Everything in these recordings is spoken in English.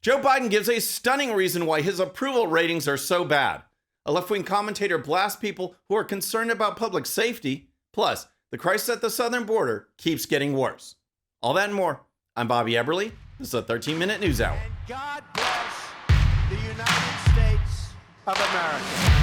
Joe Biden gives a stunning reason why his approval ratings are so bad. A left-wing commentator blasts people who are concerned about public safety. Plus, the crisis at the southern border keeps getting worse. All that and more. I'm Bobby Eberle. This is a 13-minute news hour. And God bless the United States of America.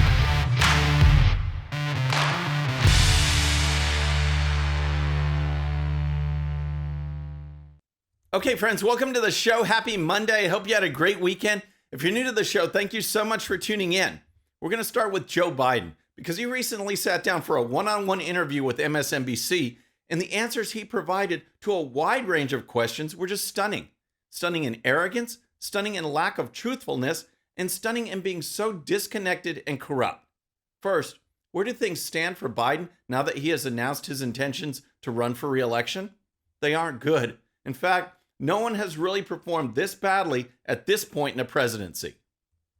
Okay, friends, welcome to the show. Happy Monday. I hope you had a great weekend. If you're new to the show, thank you so much for tuning in. We're going to start with Joe Biden because he recently sat down for a one-on-one interview with MSNBC, and the answers he provided to a wide range of questions were just stunning. Stunning in arrogance, stunning in lack of truthfulness, and stunning in being so disconnected and corrupt. First, where do things stand for Biden now that he has announced his intentions to run for re-election? They aren't good. In fact, no one has really performed this badly at this point in the presidency.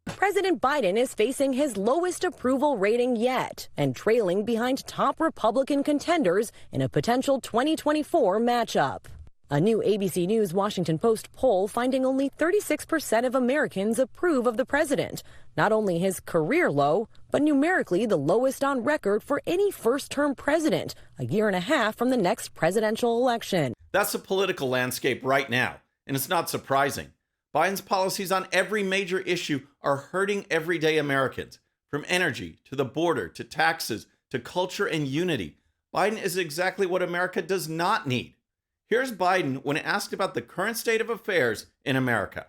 President Biden is facing his lowest approval rating yet and trailing behind top Republican contenders in a potential 2024 matchup. A new ABC News Washington Post poll finding only 36% of Americans approve of the president, not only his career low, but numerically the lowest on record for any first-term president, a year and a half from the next presidential election. That's the political landscape right now, and it's not surprising. Biden's policies on every major issue are hurting everyday Americans, from energy to the border to taxes to culture and unity. Biden is exactly what America does not need. Here's Biden when asked about the current state of affairs in America.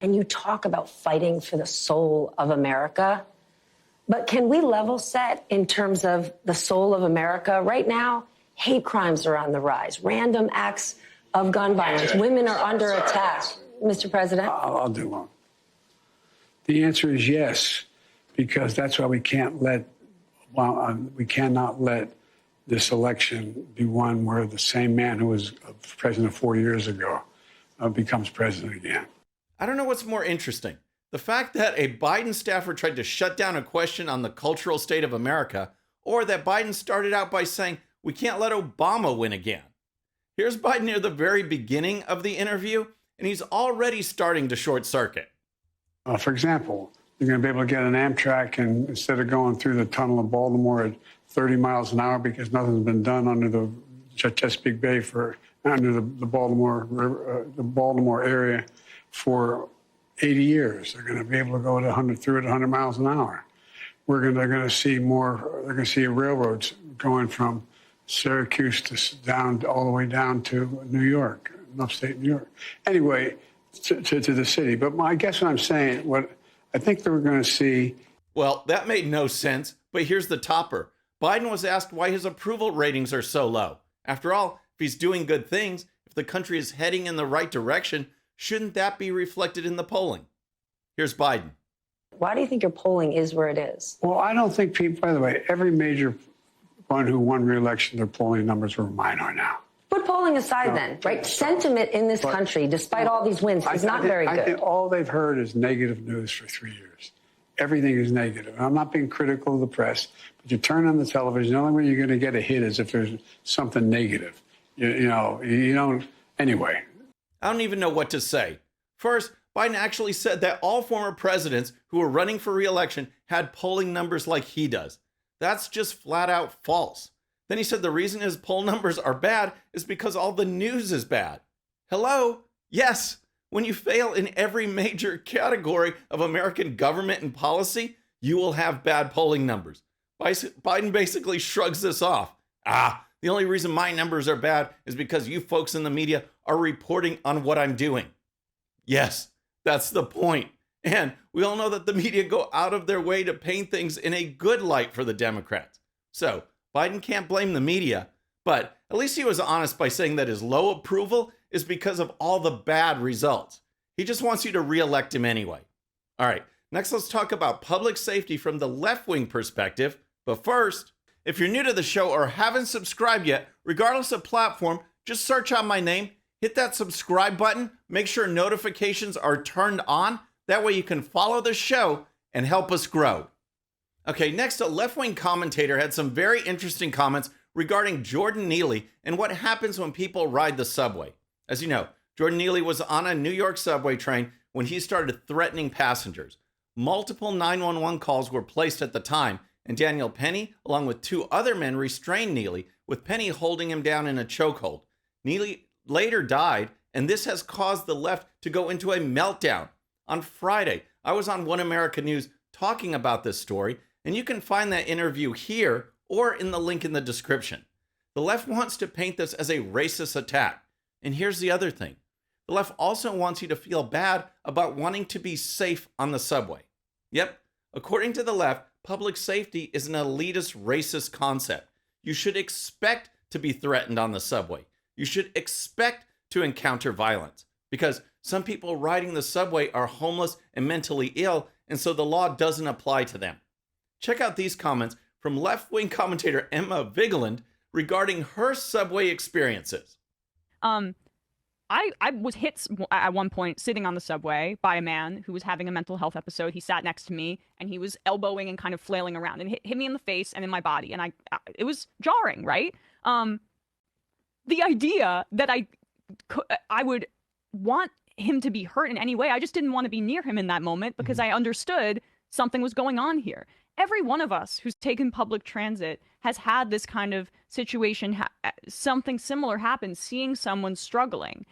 And you talk about fighting for the soul of America, but can we level set in terms of the soul of America? Right now, hate crimes are on the rise, random acts of gun violence. Women are under attack. Mr. President? I'll do one. The answer is yes, because that's why we cannot let this election be one where the same man who was president 4 years ago becomes president again. I don't know what's more interesting. The fact that a Biden staffer tried to shut down a question on the cultural state of America, or that Biden started out by saying, we can't let Obama win again. Here's Biden near the very beginning of the interview, and he's already starting to short circuit. For example, you're going to be able to get an Amtrak, and instead of going through the tunnel of Baltimore at 30 miles an hour because nothing's been done under the Chesapeake Bay under the Baltimore River, the Baltimore area for 80 years. They're going to be able to go at 100 miles an hour. They're going to see more. They're going to see railroads going from Syracuse all the way down to New York, upstate New York. Anyway, to the city. But I guess what I'm saying, what I think that we're going to see. Well, that made no sense, but here's the topper. Biden was asked why his approval ratings are so low. After all, if he's doing good things, if the country is heading in the right direction, shouldn't that be reflected in the polling? Here's Biden. Why do you think your polling is where it is? Well, I don't think people, by the way, every major one who won re-election, their polling numbers were mine are now. Put polling aside then, right? Sentiment in this country, despite all these wins, is not very good. I think all they've heard is negative news for 3 years. Everything is negative. I'm not being critical of the press, but you turn on the television, the only way you're going to get a hit is if there's something negative. You don't, anyway. I don't even know what to say. First, Biden actually said that all former presidents who were running for re-election had polling numbers like he does. That's just flat out false. Then he said the reason his poll numbers are bad is because all the news is bad. Hello? Yes. When you fail in every major category of American government and policy, you will have bad polling numbers. Biden basically shrugs this off. The only reason my numbers are bad is because you folks in the media are reporting on what I'm doing. Yes, that's the point. And we all know that the media go out of their way to paint things in a good light for the Democrats. So Biden can't blame the media, but at least he was honest by saying that his low approval is because of all the bad results. He just wants you to reelect him anyway. All right, next let's talk about public safety from the left-wing perspective. But first, if you're new to the show or haven't subscribed yet, regardless of platform, just search out my name, hit that subscribe button, make sure notifications are turned on. That way you can follow the show and help us grow. Okay, next, a left-wing commentator had some very interesting comments regarding Jordan Neely and what happens when people ride the subway. As you know, Jordan Neely was on a New York subway train when he started threatening passengers. Multiple 911 calls were placed at the time, and Daniel Penny, along with 2 other men, restrained Neely, with Penny holding him down in a chokehold. Neely later died, and this has caused the left to go into a meltdown. On Friday, I was on One America News talking about this story, and you can find that interview here or in the link in the description. The left wants to paint this as a racist attack. And here's the other thing. The left also wants you to feel bad about wanting to be safe on the subway. Yep, according to the left, public safety is an elitist, racist concept. You should expect to be threatened on the subway. You should expect to encounter violence because some people riding the subway are homeless and mentally ill, and so the law doesn't apply to them. Check out these comments from left-wing commentator Emma Vigeland regarding her subway experiences. I was hit at one point sitting on the subway by a man who was having a mental health episode. He sat next to me and he was elbowing and kind of flailing around and hit me in the face and in my body. And it was jarring, right? The idea that I would want him to be hurt in any way, I just didn't want to be near him in that moment because I understood something was going on here. Every one of us who's taken public transit has had this kind of situation, something similar happen, seeing someone struggling.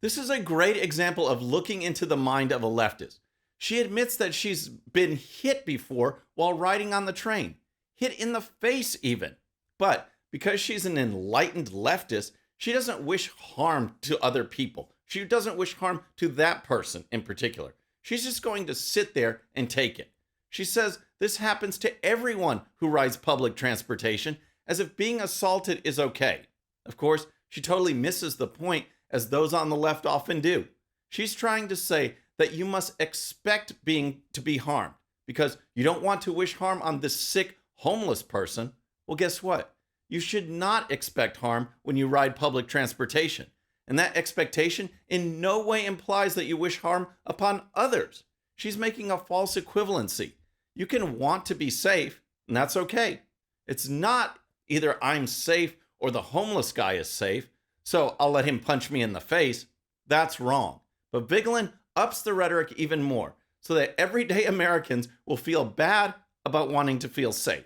This is a great example of looking into the mind of a leftist. She admits that she's been hit before while riding on the train, hit in the face even. But because she's an enlightened leftist, she doesn't wish harm to other people. She doesn't wish harm to that person in particular. She's just going to sit there and take it. She says this happens to everyone who rides public transportation, as if being assaulted is okay. Of course, she totally misses the point, as those on the left often do. She's trying to say that you must expect to be harmed because you don't want to wish harm on this sick, homeless person. Well, guess what? You should not expect harm when you ride public transportation. And that expectation in no way implies that you wish harm upon others. She's making a false equivalency. You can want to be safe, and that's okay. It's not either I'm safe or the homeless guy is safe, so I'll let him punch me in the face. That's wrong. But Vigeland ups the rhetoric even more so that everyday Americans will feel bad about wanting to feel safe.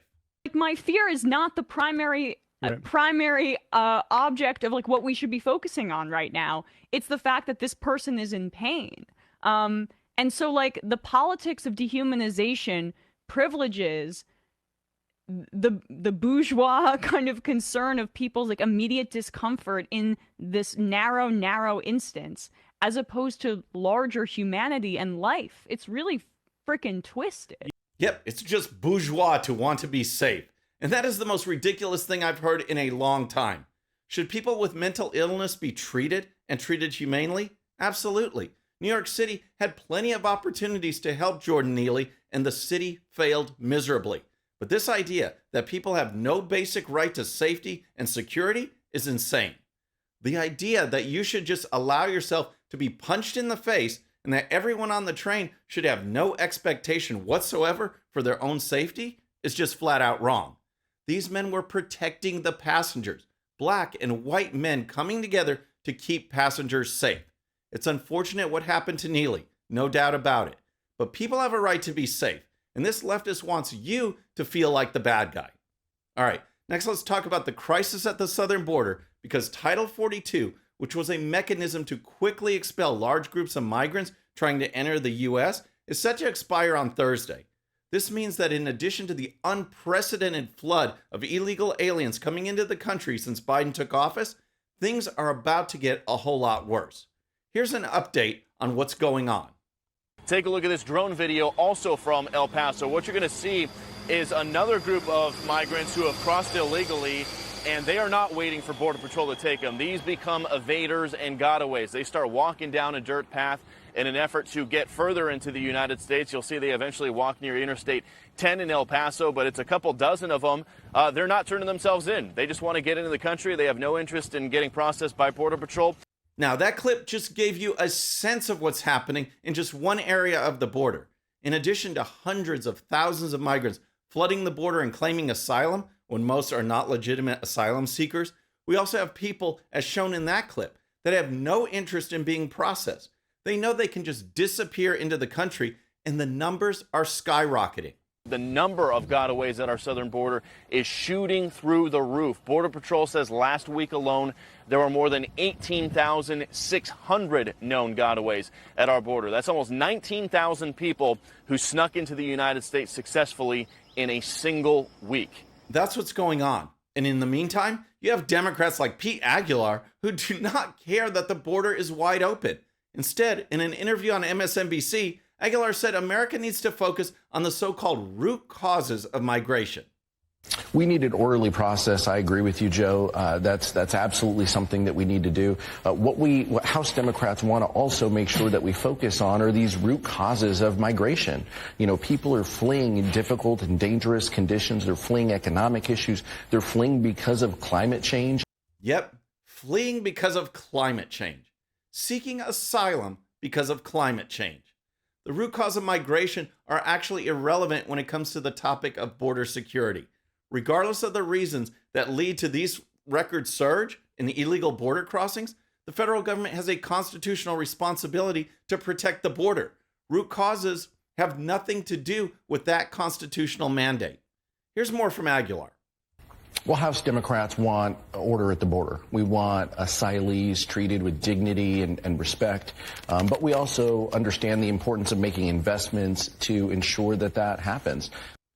My fear is not the primary object of what we should be focusing on right now. It's the fact that this person is in pain. And so the politics of dehumanization privileges the bourgeois kind of concern of people's immediate discomfort in this narrow instance, as opposed to larger humanity and life. It's really freaking twisted. Yep, it's just bourgeois to want to be safe. And that is the most ridiculous thing I've heard in a long time. Should people with mental illness be treated and treated humanely? Absolutely. New York City had plenty of opportunities to help Jordan Neely, and the city failed miserably. But this idea that people have no basic right to safety and security is insane. The idea that you should just allow yourself to be punched in the face and that everyone on the train should have no expectation whatsoever for their own safety is just flat out wrong. These men were protecting the passengers, black and white men coming together to keep passengers safe. It's unfortunate what happened to Neely, no doubt about it. But people have a right to be safe, and this leftist wants you to feel like the bad guy. All right, next let's talk about the crisis at the southern border, because Title 42, which was a mechanism to quickly expel large groups of migrants trying to enter the U.S., is set to expire on Thursday. This means that in addition to the unprecedented flood of illegal aliens coming into the country since Biden took office, things are about to get a whole lot worse. Here's an update on what's going on. Take a look at this drone video also from El Paso. What you're going to see is another group of migrants who have crossed illegally, and they are not waiting for Border Patrol to take them. These become evaders and gotaways. They start walking down a dirt path in an effort to get further into the United States. You'll see they eventually walk near Interstate 10 in El Paso, but it's a couple dozen of them. They're not turning themselves in. They just want to get into the country. They have no interest in getting processed by Border Patrol. Now, that clip just gave you a sense of what's happening in just one area of the border. In addition to hundreds of thousands of migrants flooding the border and claiming asylum, when most are not legitimate asylum seekers, we also have people, as shown in that clip, that have no interest in being processed. They know they can just disappear into the country, and the numbers are skyrocketing. The number of gotaways at our southern border is shooting through the roof. Border Patrol says last week alone, there were more than 18,600 known gotaways at our border. That's almost 19,000 people who snuck into the United States successfully in a single week. That's what's going on. And in the meantime, you have Democrats like Pete Aguilar who do not care that the border is wide open. Instead, in an interview on MSNBC, Aguilar said America needs to focus on the so-called root causes of migration. We need an orderly process. I agree with you, Joe. That's absolutely something that we need to do. What House Democrats want to also make sure that we focus on are these root causes of migration. You know, people are fleeing in difficult and dangerous conditions. They're fleeing economic issues. They're fleeing because of climate change. Yep, fleeing because of climate change. Seeking asylum because of climate change. The root cause of migration are actually irrelevant when it comes to the topic of border security. Regardless of the reasons that lead to these record surge in the illegal border crossings, the federal government has a constitutional responsibility to protect the border. Root causes have nothing to do with that constitutional mandate. Here's more from Aguilar. Well, House Democrats want order at the border. We want asylees treated with dignity and respect. But we also understand the importance of making investments to ensure that that happens.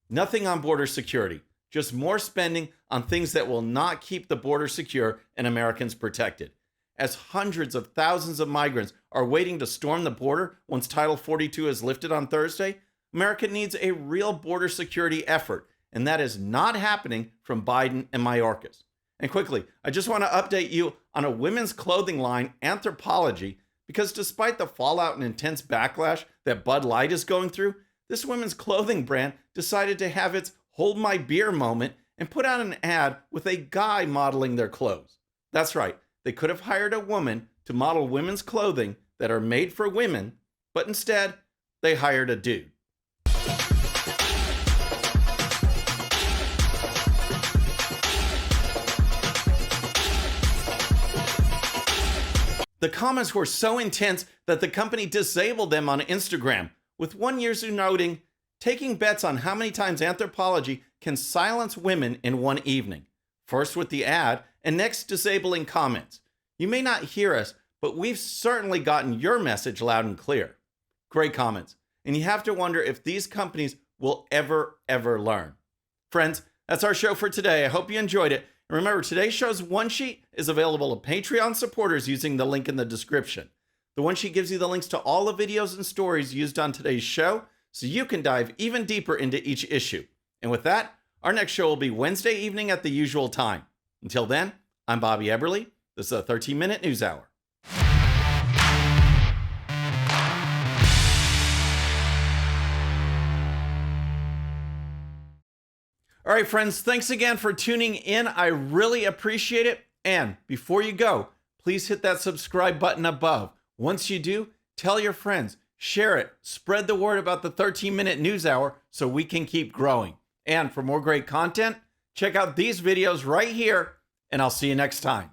Nothing on border security, just more spending on things that will not keep the border secure and Americans protected. As hundreds of thousands of migrants are waiting to storm the border once Title 42 is lifted on Thursday, America needs a real border security effort. And that is not happening from Biden and Mayorkas. And quickly, I just want to update you on a women's clothing line, Anthropology, because despite the fallout and intense backlash that Bud Light is going through, this women's clothing brand decided to have its hold my beer moment and put out an ad with a guy modeling their clothes. That's right, they could have hired a woman to model women's clothing that are made for women, but instead, they hired a dude. The comments were so intense that the company disabled them on Instagram, with one user noting, taking bets on how many times Anthropology can silence women in one evening. First with the ad, and next disabling comments. You may not hear us, but we've certainly gotten your message loud and clear. Great comments. And you have to wonder if these companies will ever learn. Friends, that's our show for today. I hope you enjoyed it. And remember, today's show's one sheet is available to Patreon supporters using the link in the description. The one sheet gives you the links to all the videos and stories used on today's show, so you can dive even deeper into each issue. And with that, our next show will be Wednesday evening at the usual time. Until then, I'm Bobby Eberle. This is a 13-minute news hour. All right, friends, thanks again for tuning in. I really appreciate it. And before you go, please hit that subscribe button above. Once you do, tell your friends, share it, spread the word about the 13-minute news hour so we can keep growing. And for more great content, check out these videos right here, and I'll see you next time.